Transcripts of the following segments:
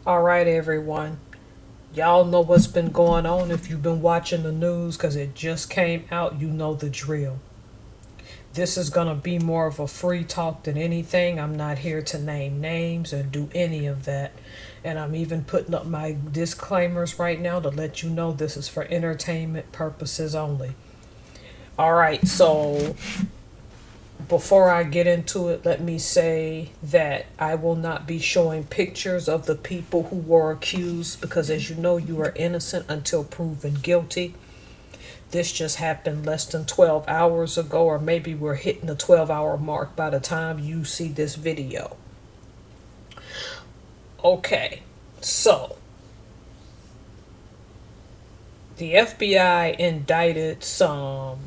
All right, everyone. Y'all know what's been going on if you've been watching the news because it just came out. You know the drill. This is going to be more of a free talk than anything. I'm not here to name names or do any of that. And I'm even putting up my disclaimers right now to let you know this is for entertainment purposes only. All right, so before I get into it, let me say that I will not be showing pictures of the people who were accused because, as you know, you are innocent until proven guilty. This just happened less than 12 hours ago, or maybe we're hitting the 12-hour mark by the time you see this video. Okay, so the FBI indicted some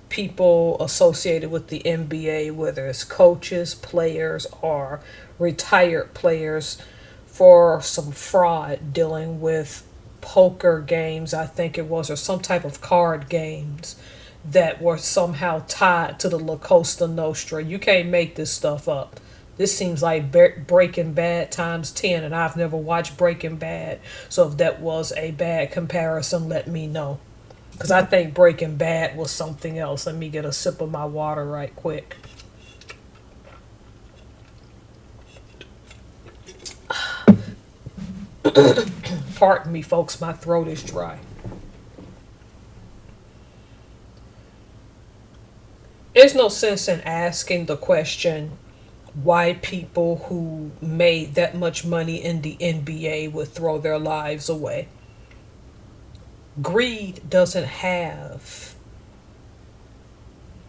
people associated with the NBA, whether it's coaches, players, or retired players, for some fraud dealing with poker games, I think it was, or some type of card games that were somehow tied to the La Costa Nostra. You can't make this stuff up. This seems like Breaking Bad times 10, and I've never watched Breaking Bad. So if that was a bad comparison, let me know. Because I think Breaking Bad was something else. Let me get a sip of my water right quick. Pardon me, folks, my throat is dry. There's no sense in asking the question why people who made that much money in the NBA would throw their lives away. Greed doesn't have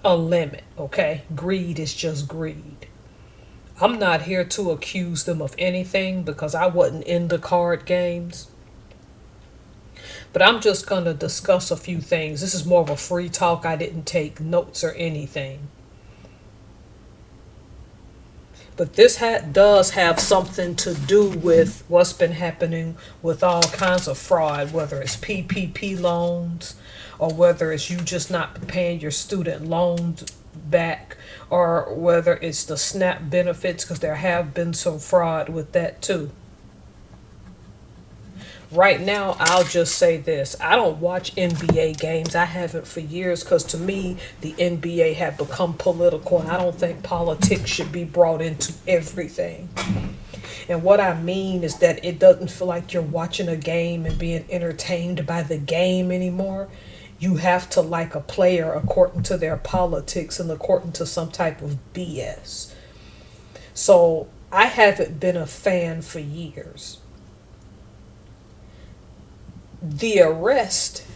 a limit, okay? Greed is just greed. I'm not here to accuse them of anything because I wasn't in the card games. But I'm just going to discuss a few things. This is more of a free talk. I didn't take notes or anything. But this does have something to do with what's been happening with all kinds of fraud, whether it's PPP loans or whether it's you just not paying your student loans back, or whether it's the SNAP benefits, because there have been some fraud with that too. Right now, I'll just say this. I don't watch NBA games. I haven't for years because to me, the NBA have become political, and I don't think politics should be brought into everything. And what I mean is that it doesn't feel like you're watching a game and being entertained by the game anymore. You have to like a player according to their politics and according to some type of BS. So I haven't been a fan for years. The arrest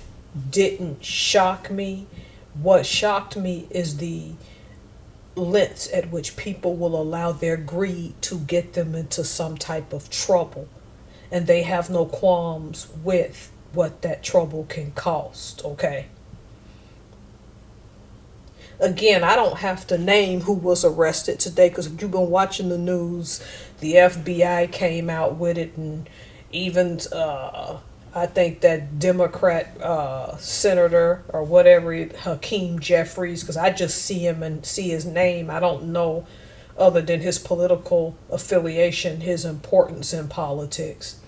didn't shock me. What shocked me is the lengths at which people will allow their greed to get them into some type of trouble. And they have no qualms with what that trouble can cost, okay? Again, I don't have to name who was arrested today because if you've been watching the news, the FBI came out with it, and even I think that Democrat senator or whatever, Hakeem Jeffries, because I just see him and see his name. I don't know, other than his political affiliation, his importance in politics.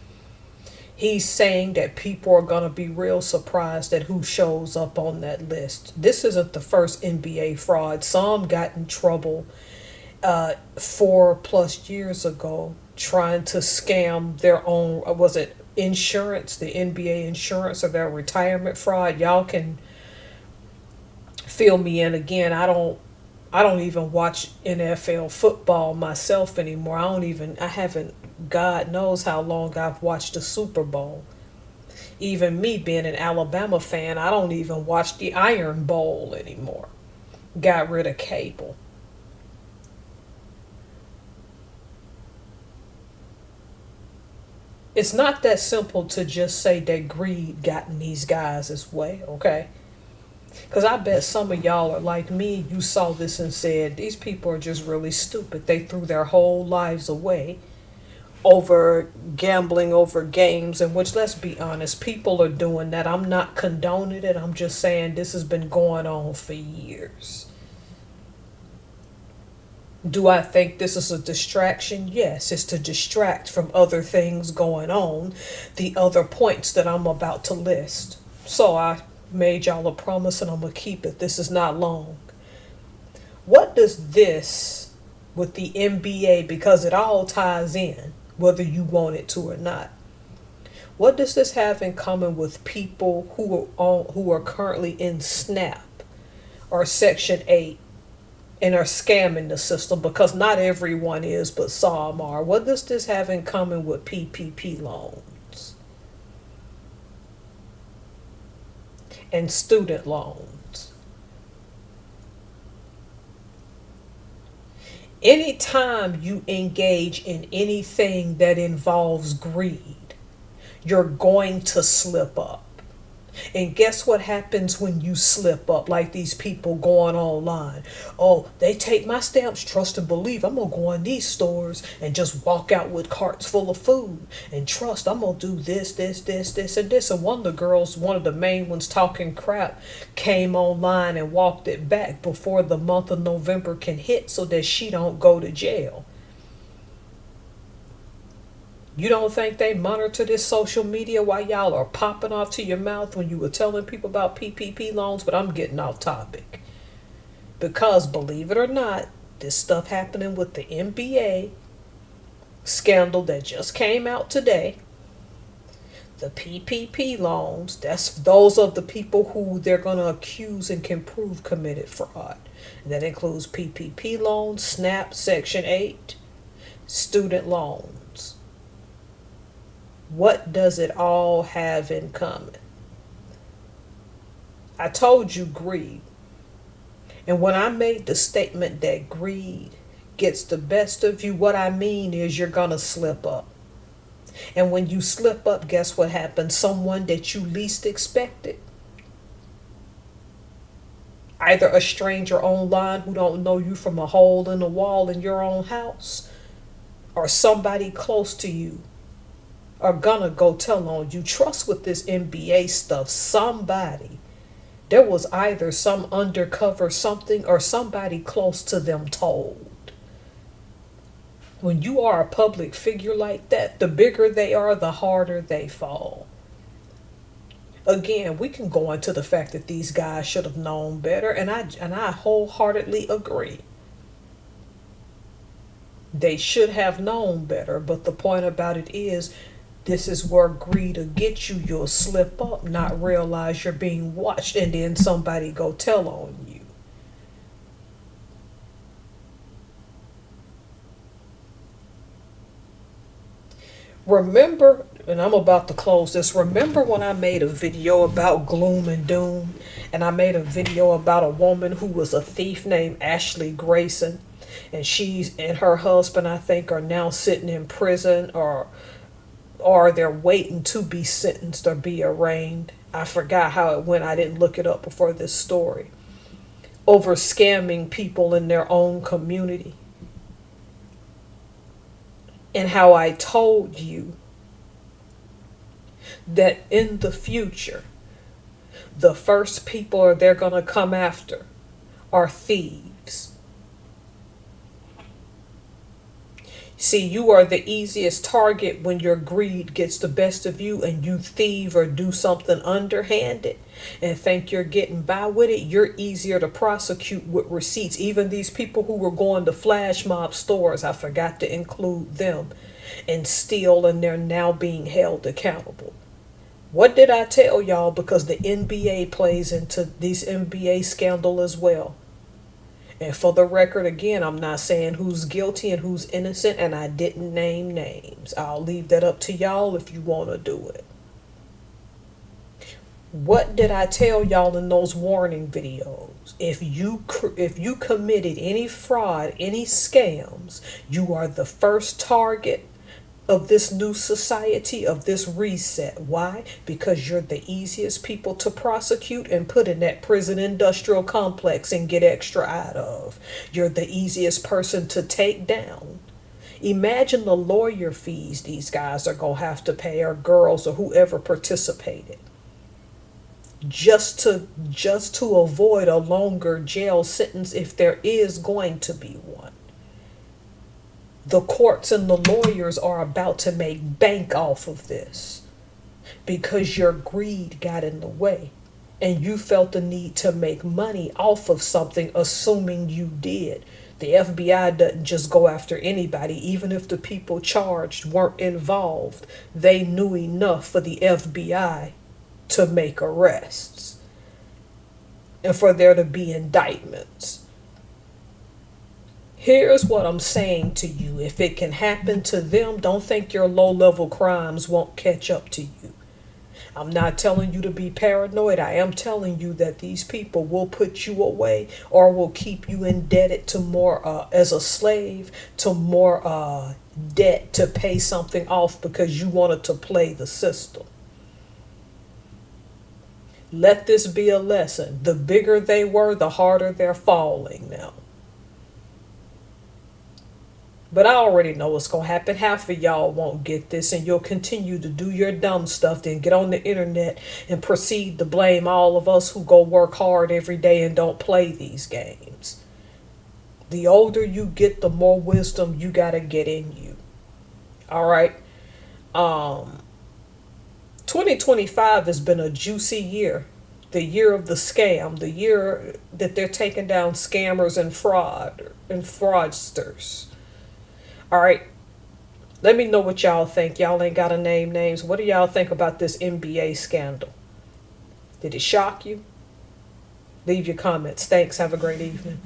He's saying that people are going to be real surprised at who shows up on that list. This isn't the first NBA fraud. Some got in trouble 4+ years ago trying to scam their own, was it insurance, the NBA insurance, or their retirement fraud. Y'all can fill me in. Again, I don't even watch NFL football myself anymore. I haven't, God knows how long I've watched the Super Bowl. Even me being an Alabama fan, I don't even watch the Iron Bowl anymore. Got rid of cable. It's not that simple to just say that greed got in these guys' way, okay? Because I bet some of y'all are like me. You saw this and said, these people are just really stupid. They threw their whole lives away over gambling, over games, in which, let's be honest, people are doing that. I'm not condoning it. I'm just saying this has been going on for years. Do I think this is a distraction? Yes, it's to distract from other things going on, the other points that I'm about to list. So I made y'all a promise and I'm going to keep it. This is not long. What does this with the NBA, because it all ties in, whether you want it to or not, what does this have in common with people who are currently in SNAP or Section 8 and are scamming the system? Because not everyone is, but some are. What does this have in common with PPP loans and student loans? Anytime you engage in anything that involves greed, you're going to slip up. And guess what happens when you slip up? Like these people going online. Oh, they take my stamps, trust and believe. I'm going to go in these stores and just walk out with carts full of food. And trust, I'm going to do this, and this. And one of the girls, one of the main ones talking crap, came online and walked it back before the month of November can hit so that she don't go to jail. You don't think they monitor this social media while y'all are popping off to your mouth when you were telling people about PPP loans? But I'm getting off topic. Because, believe it or not, this stuff happening with the NBA scandal that just came out today, the PPP loans, those of the people who they're going to accuse and can prove committed fraud. And that includes PPP loans, SNAP, Section 8, student loans. What does it all have in common? I told you greed. And when I made the statement that greed gets the best of you, what I mean is you're going to slip up. And when you slip up, guess what happens? Someone that you least expected, either a stranger online who don't know you from a hole in the wall in your own house, or somebody close to you, are gonna go tell on you. Trust with this NBA stuff, there was either some undercover something or somebody close to them told. When you are a public figure like that, the bigger they are, the harder they fall. Again, we can go into the fact that these guys should have known better, and I wholeheartedly agree. They should have known better, but the point about it is, this is where greed will get you. You'll slip up, not realize you're being watched, and then somebody go tell on you. Remember, and I'm about to close this, remember when I made a video about gloom and doom? And I made a video about a woman who was a thief named Ashley Grayson. And she's and her husband, I think, are now sitting in prison, or they're waiting to be sentenced or be arraigned. I forgot how it went. I didn't look it up before this story. Over scamming people in their own community. And how I told you that in the future, the first people they're going to come after are thieves. See, you are the easiest target when your greed gets the best of you and you thieve or do something underhanded and think you're getting by with it. You're easier to prosecute with receipts. Even these people who were going to flash mob stores, I forgot to include them, and steal, and they're now being held accountable. What did I tell y'all? Because the NBA plays into these NBA scandal as well. And for the record, again, I'm not saying who's guilty and who's innocent, and I didn't name names. I'll leave that up to y'all if you want to do it. What did I tell y'all in those warning videos? If you committed any fraud, any scams, you are the first target of this new society, of this reset. Why? Because you're the easiest people to prosecute and put in that prison industrial complex and get extra out of. You're the easiest person to take down. Imagine the lawyer fees these guys are going to have to pay, or girls, or whoever participated, just to avoid a longer jail sentence if there is going to be one. The courts and the lawyers are about to make bank off of this because your greed got in the way and you felt the need to make money off of something, assuming you did. The FBI doesn't just go after anybody, even if the people charged weren't involved. They knew enough for the FBI to make arrests and for there to be indictments. Here's what I'm saying to you. If it can happen to them, don't think your low-level crimes won't catch up to you. I'm not telling you to be paranoid. I am telling you that these people will put you away or will keep you indebted to more, as a slave, to more debt to pay something off because you wanted to play the system. Let this be a lesson. The bigger they were, the harder they're falling now. But I already know what's going to happen. Half of y'all won't get this and you'll continue to do your dumb stuff, then get on the internet and proceed to blame all of us who go work hard every day and don't play these games. The older you get, the more wisdom you got to get in you. All right. 2025 has been a juicy year. The year of the scam, the year that they're taking down scammers and fraudsters. All right, let me know what y'all think. Y'all ain't got to name names. What do y'all think about this NBA scandal? Did it shock you? Leave your comments. Thanks. Have a great evening.